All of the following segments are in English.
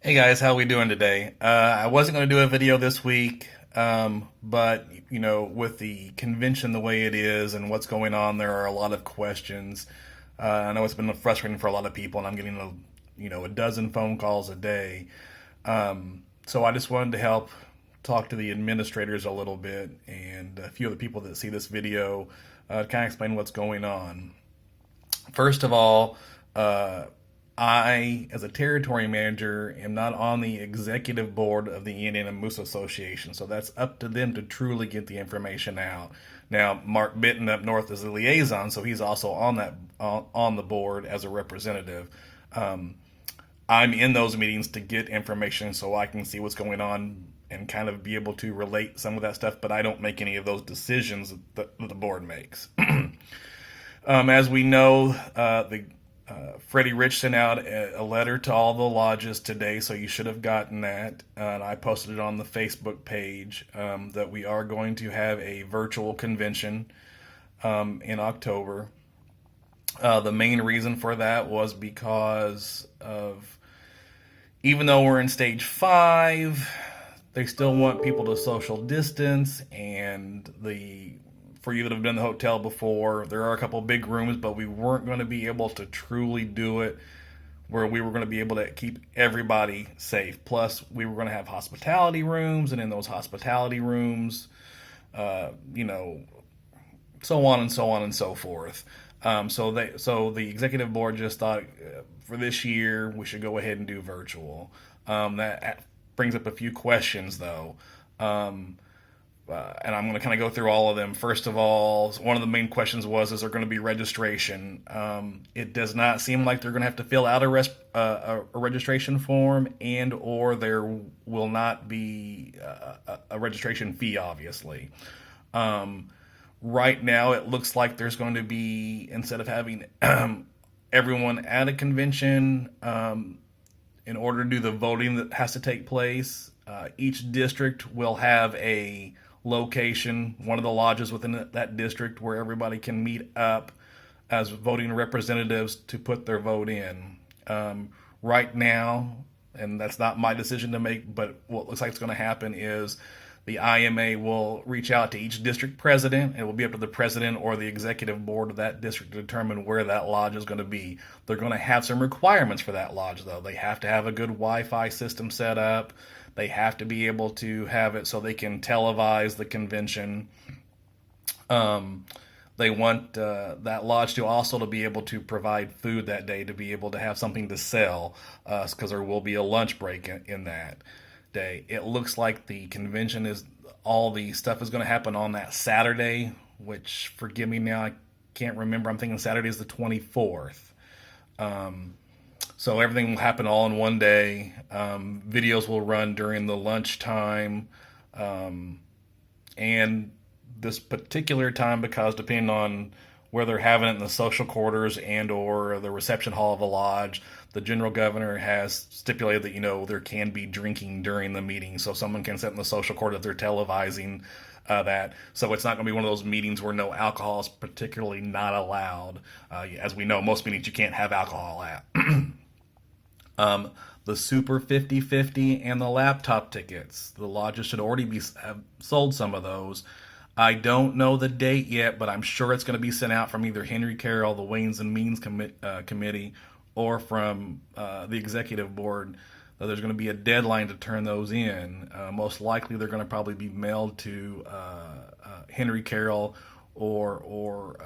Hey guys, how we doing today? I wasn't going to do a video this week, but with the convention the way it is and what's going on, there are a lot of questions. I know it's been frustrating for a lot of people, and I'm getting a dozen phone calls a day. So I just wanted to help talk to the administrators a little bit and a few of the people that see this video, to kind of explain what's going on. First of all, uh, I, as a territory manager, am not on the executive board of the Indiana Moose Association, so that's up to them to truly get the information out. Now, Mark Bitton up north is the liaison, so he's also on the board as a representative. Um, I'm in those meetings to get information so I can see what's going on and kind of be able to relate some of that stuff, but I don't make any of those decisions that the board makes. As we know, the Freddie Rich sent out a letter to all the lodges today, so you should have gotten that. And I posted it on the Facebook page, that we are going to have a virtual convention in October. The main reason for that was because of, even though we're in stage 5, they still want people to social distance, and the for you that have been in the hotel before, there are a couple of big rooms, but we weren't going to be able to truly do it where we were going to be able to keep everybody safe. Plus, we were going to have hospitality rooms, and in those hospitality rooms, uh, you know, so on and so on and so forth. So the executive board just thought, for this year we should go ahead and do virtual. That brings up a few questions though. Um, and I'm going to kind of go through all of them. First of all, one of the main questions was, is there going to be registration? It does not seem like they're going to have to fill out a registration form, and or there will not be a registration fee, obviously. Um, right now, it looks like there's going to be, instead of having everyone at a convention, in order to do the voting that has to take place, each district will have a location, one of the lodges within that district, where everybody can meet up as voting representatives to put their vote in. Right now, and that's not my decision to make, but what looks like it's going to happen is the IMA will reach out to each district president. It will be up to the president or the executive board of that district to determine where that lodge is going to be. They're going to have some requirements for that lodge, though. They have to have a good Wi-Fi system set up. They have to be able to have it so they can televise the convention. Um, they want that lodge to also to be able to provide food that day, to be able to have something to sell, because there will be a lunch break in that day. It looks like the convention is, all the stuff is going to happen on that Saturday, which, forgive me now, I can't remember. I'm thinking Saturday is the 24th. Um, so everything will happen all in one day. Videos will run during the lunchtime. Um, and this particular time, because depending on where they're having it in the social quarters and or the reception hall of the lodge, the general governor has stipulated that there can be drinking during the meeting, so someone can sit in the social court if they're televising that. So it's not going to be one of those meetings where no alcohol is particularly not allowed. As we know, most meetings you can't have alcohol at. um, the Super 50/50 and the laptop tickets, the lodges should already have sold some of those. I don't know the date yet, but I'm sure it's going to be sent out from either Henry Carroll, the Ways and Means Committee, or from the executive board. There's going to be a deadline to turn those in. Most likely, they're going to probably be mailed to Henry Carroll or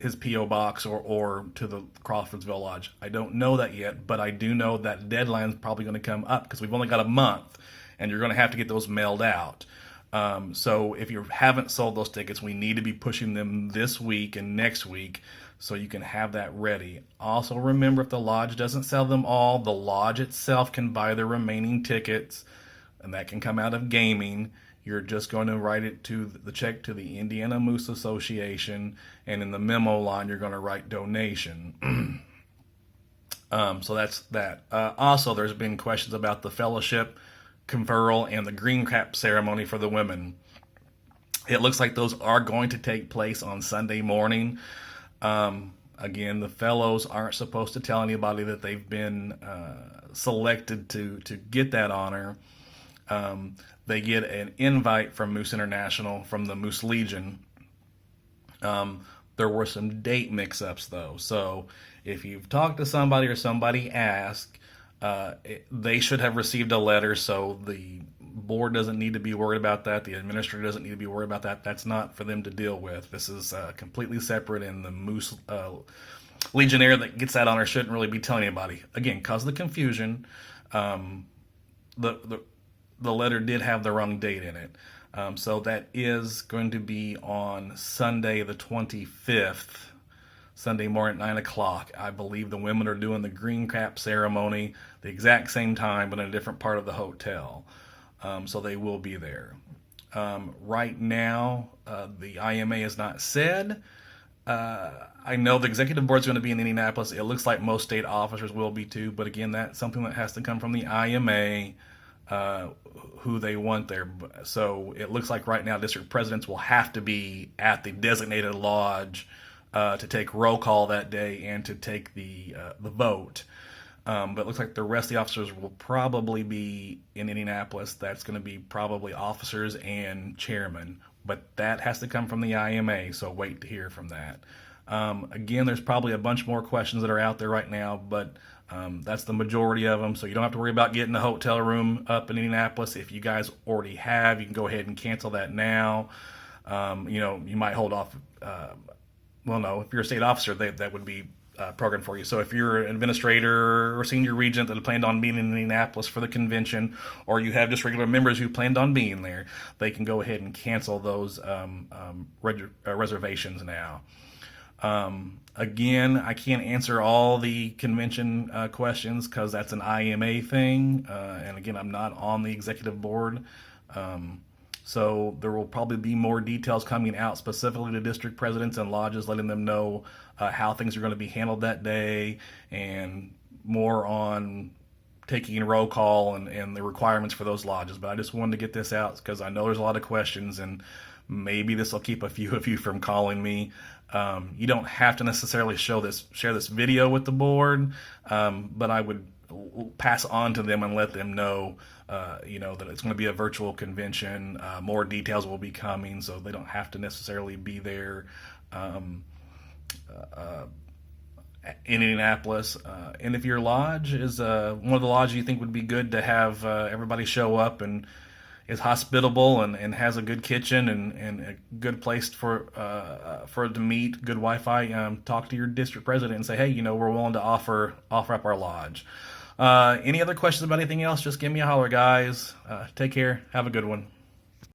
his PO box, or to the Crawfordsville Lodge. I don't know that yet, but I do know that deadline is probably going to come up because we've only got a month, and you're going to have to get those mailed out. So if you haven't sold those tickets, we need to be pushing them this week and next week so you can have that ready. Also, remember, if the lodge doesn't sell them all, the lodge itself can buy the remaining tickets, and that can come out of gaming. You're just going to write it to the check to the Indiana Moose Association, and in the memo line, you're going to write donation. So that's that. Also, there's been questions about the fellowship conferral and the green cap ceremony for the women. It looks like those are going to take place on Sunday morning. Again, the fellows aren't supposed to tell anybody that they've been selected to get that honor. They get an invite from Moose International, from the Moose Legion. There were some date mix-ups, though. So if you've talked to somebody or somebody asked, they should have received a letter, so the board doesn't need to be worried about that. The administrator doesn't need to be worried about that. That's not for them to deal with. This is completely separate, and the Moose Legionnaire that gets that honor shouldn't really be telling anybody. Again, because of the confusion, the letter did have the wrong date in it. So that is going to be on Sunday the 25th, Sunday morning at 9 o'clock. I believe the women are doing the green cap ceremony the exact same time, but in a different part of the hotel. So they will be there. Right now, the IMA has not said. I know the executive board is going to be in Indianapolis. It looks like most state officers will be too, but again, that's something that has to come from the IMA, who they want there. So it looks like right now district presidents will have to be at the designated lodge to take roll call that day and to take the vote. But it looks like the rest of the officers will probably be in Indianapolis. That's going to be probably officers and chairmen. But that has to come from the IMA, so wait to hear from that. Again, there's probably a bunch more questions that are out there right now, but that's the majority of them. So you don't have to worry about getting a hotel room up in Indianapolis. If you guys already have, you can go ahead and cancel that now. You might hold off. Well, no, if you're a state officer, that would be program for you. So if you're an administrator or senior regent that had planned on being in Indianapolis for the convention, or you have just regular members who planned on being there, they can go ahead and cancel those reservations now. Again, I can't answer all the convention questions because that's an IMA thing. And again, I'm not on the executive board. So there will probably be more details coming out specifically to district presidents and lodges, letting them know how things are going to be handled that day, and more on taking roll call and the requirements for those lodges. But I just wanted to get this out because I know there's a lot of questions, and maybe this will keep a few of you from calling me. You don't have to necessarily share this video with the board, but I would pass on to them and let them know, that it's going to be a virtual convention. More details will be coming, so they don't have to necessarily be there in Indianapolis. And if your lodge is one of the lodges you think would be good to have everybody show up and is hospitable and has a good kitchen and a good place for to meet, good Wi-Fi, talk to your district president and say, hey, we're willing to offer up our lodge. Any other questions about anything else, just give me a holler, guys. Take care. Have a good one.